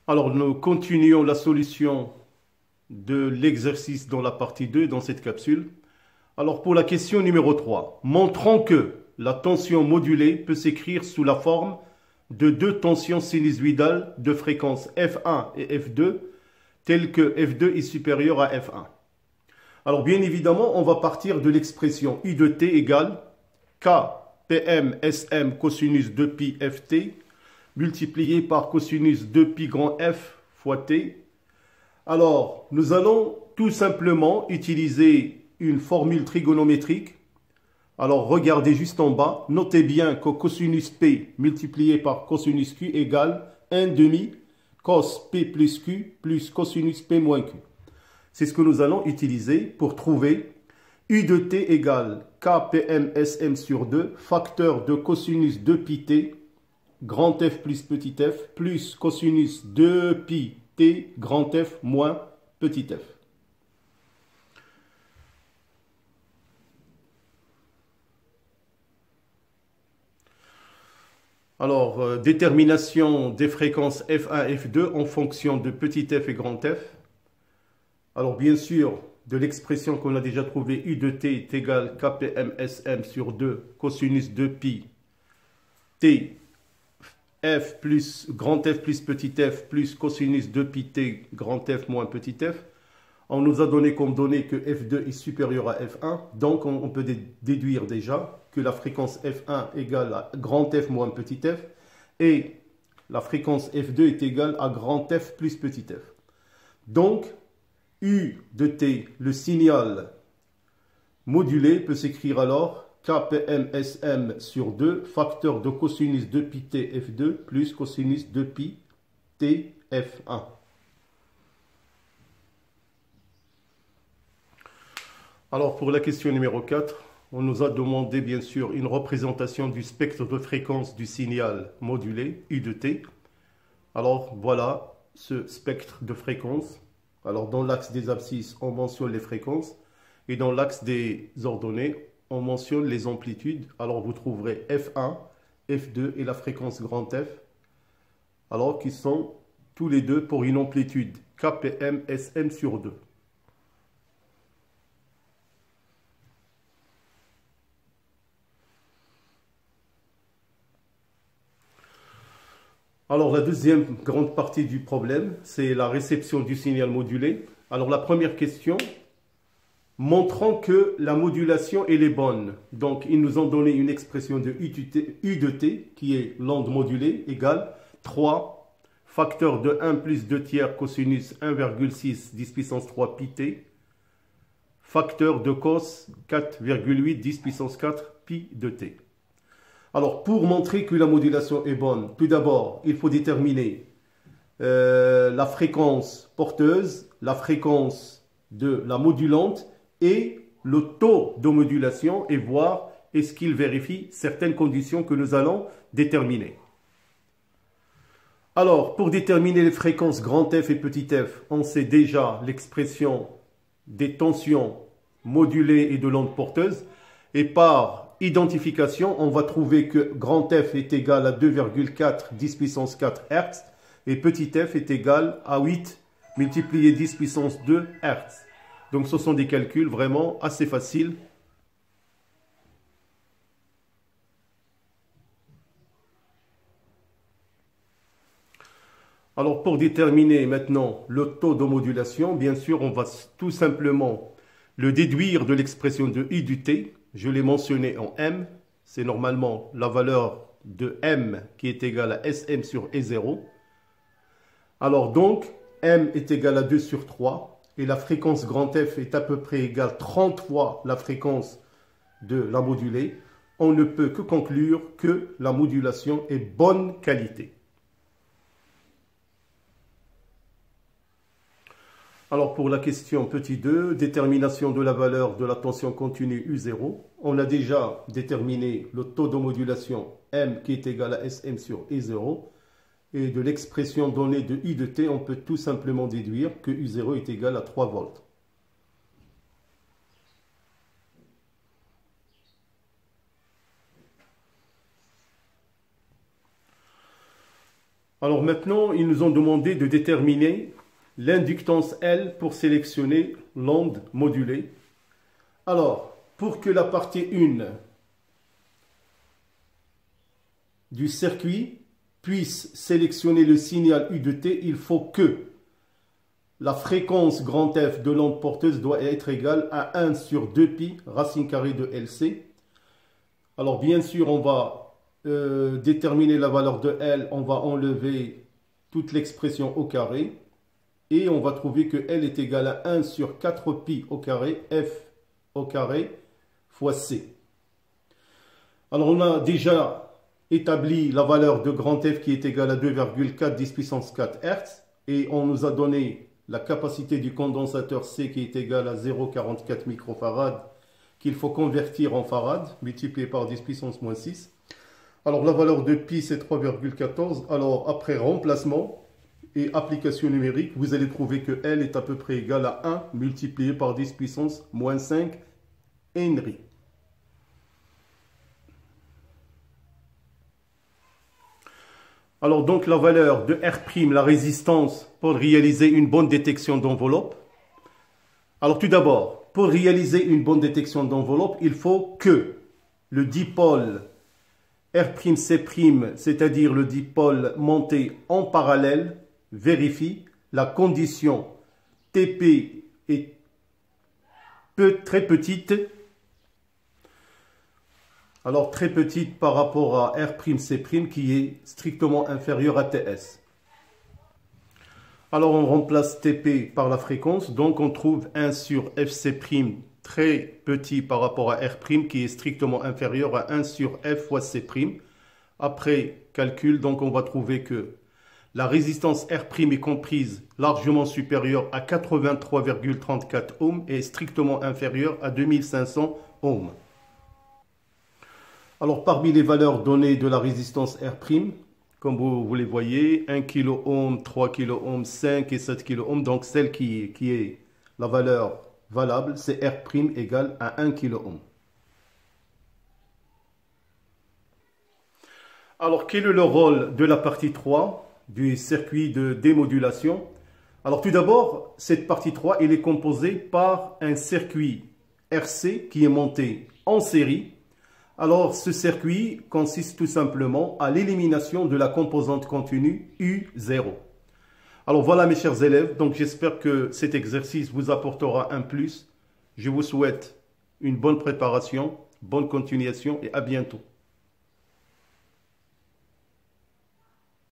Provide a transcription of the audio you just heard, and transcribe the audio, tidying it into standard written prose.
Alors, nous continuons la solution de l'exercice dans la partie 2 dans cette capsule. Alors, pour la question numéro 3, montrons que la tension modulée peut s'écrire sous la forme de deux tensions sinusoïdales de fréquence F1 et F2, telles que F2 est supérieur à F1. Alors, bien évidemment, on va partir de l'expression I de t égale K PM SM cosinus 2pi Ft multiplié par cosinus 2pi grand F fois t. Alors, nous allons tout simplement utiliser une formule trigonométrique. Alors, regardez juste en bas. Notez bien que cosinus P multiplié par cosinus Q égale 1 demi cos P plus Q plus cosinus P moins Q. C'est ce que nous allons utiliser pour trouver U de t égale KPM SM sur 2, facteur de cosinus 2pi t, grand F plus petit f, plus cosinus 2pi t, grand F moins petit f. Alors, détermination des fréquences F1 et F2 en fonction de petit f et grand F. Alors, bien sûr, de l'expression qu'on a déjà trouvée, U de t est égal KPMSM sur 2 cosinus 2pi t f plus grand F plus petit f plus cosinus 2pi t grand F moins petit f. On nous a donné comme donnée que F2 est supérieur à F1, donc on peut déduire déjà que la fréquence F1 égale à grand F moins petit f et la fréquence F2 est égale à grand F plus petit f. Donc, U de t, le signal modulé, peut s'écrire alors KPMSM sur 2, facteur de cosinus 2pi t F2 plus cosinus 2pi t F1. Alors, pour la question numéro 4, on nous a demandé bien sûr une représentation du spectre de fréquence du signal modulé, U de t. Alors, voilà ce spectre de fréquence. Alors, dans l'axe des abscisses, on mentionne les fréquences. Et dans l'axe des ordonnées, on mentionne les amplitudes. Alors, vous trouverez F1, F2 et la fréquence grand F. Alors, qui sont tous les deux pour une amplitude KPM SM sur 2. Alors, la deuxième grande partie du problème, c'est la réception du signal modulé. Alors, la première question, montrons que la modulation, elle est bonne. Donc, ils nous ont donné une expression de U de t, qui est l'onde modulée, égale 3 facteur de 1 plus 2 tiers cosinus 1,6 10 puissance 3 pi t, facteur de cos 4,8 10 puissance 4 pi de t. Alors, pour montrer que la modulation est bonne, tout d'abord, il faut déterminer la fréquence porteuse, la fréquence de la modulante et le taux de modulation et voir est-ce qu'il vérifie certaines conditions que nous allons déterminer. Alors, pour déterminer les fréquences grand F et petit f, on sait déjà l'expression des tensions modulées et de l'onde porteuse. Et par identification, on va trouver que grand F est égal à 2,4 10 puissance 4 Hz et petit f est égal à 8 multiplié 10 puissance 2 Hz. Donc ce sont des calculs vraiment assez faciles. Alors pour déterminer maintenant le taux de modulation, bien sûr, on va tout simplement le déduire de l'expression de I du t. Je l'ai mentionné en M. C'est normalement la valeur de M qui est égale à Sm sur E0. Alors donc, M est égal à 2 sur 3 et la fréquence grand F est à peu près égale 30 fois la fréquence de la modulée. On ne peut que conclure que la modulation est bonne qualité. Alors pour la question petit 2, détermination de la valeur de la tension continue U0. On a déjà déterminé le taux de modulation M qui est égal à Sm sur E0. Et de l'expression donnée de I de t, on peut tout simplement déduire que U0 est égal à 3 volts. Alors maintenant, ils nous ont demandé de déterminer l'inductance L pour sélectionner l'onde modulée. Alors, pour que la partie 1 du circuit puisse sélectionner le signal U de T, il faut que la fréquence grand F de l'onde porteuse doit être égale à 1 sur 2pi racine carrée de LC. Alors bien sûr, on va déterminer la valeur de L, on va enlever toute l'expression au carré et on va trouver que L est égal à 1 sur 4pi au carré F au carré fois C. Alors on a déjà établi la valeur de grand F qui est égale à 2,4 10 puissance 4 Hz et on nous a donné la capacité du condensateur C qui est égale à 0,44 microfarad qu'il faut convertir en farad multiplié par 10 puissance moins 6. Alors la valeur de pi c'est 3,14. Alors après remplacement et application numérique, vous allez trouver que L est à peu près égal à 1 multiplié par 10 puissance moins 5 Henry. Alors donc la valeur de R', la résistance pour réaliser une bonne détection d'enveloppe. Alors tout d'abord, pour réaliser une bonne détection d'enveloppe, il faut que le dipôle R', C', c'est-à-dire le dipôle monté en parallèle, vérifie la condition TP est très petite. Alors très petite par rapport à R', C' qui est strictement inférieur à TS. Alors on remplace TP par la fréquence, donc on trouve 1 sur FC' très petit par rapport à R' qui est strictement inférieur à 1 sur F fois C'. Après calcul, donc on va trouver que la résistance R' est comprise largement supérieure à 83,34 ohms et strictement inférieure à 2500 ohms. Alors parmi les valeurs données de la résistance R', comme vous les voyez, 1 kΩ, 3 kΩ, 5 et 7 kΩ, donc celle qui est la valeur valable, c'est R' égale à 1 kΩ. Alors quel est le rôle de la partie 3 du circuit de démodulation? Alors tout d'abord, cette partie 3, elle est composée par un circuit RC qui est monté en série. Alors ce circuit consiste tout simplement à l'élimination de la composante continue U0. Alors voilà mes chers élèves, donc j'espère que cet exercice vous apportera un plus. Je vous souhaite une bonne préparation, bonne continuation et à bientôt.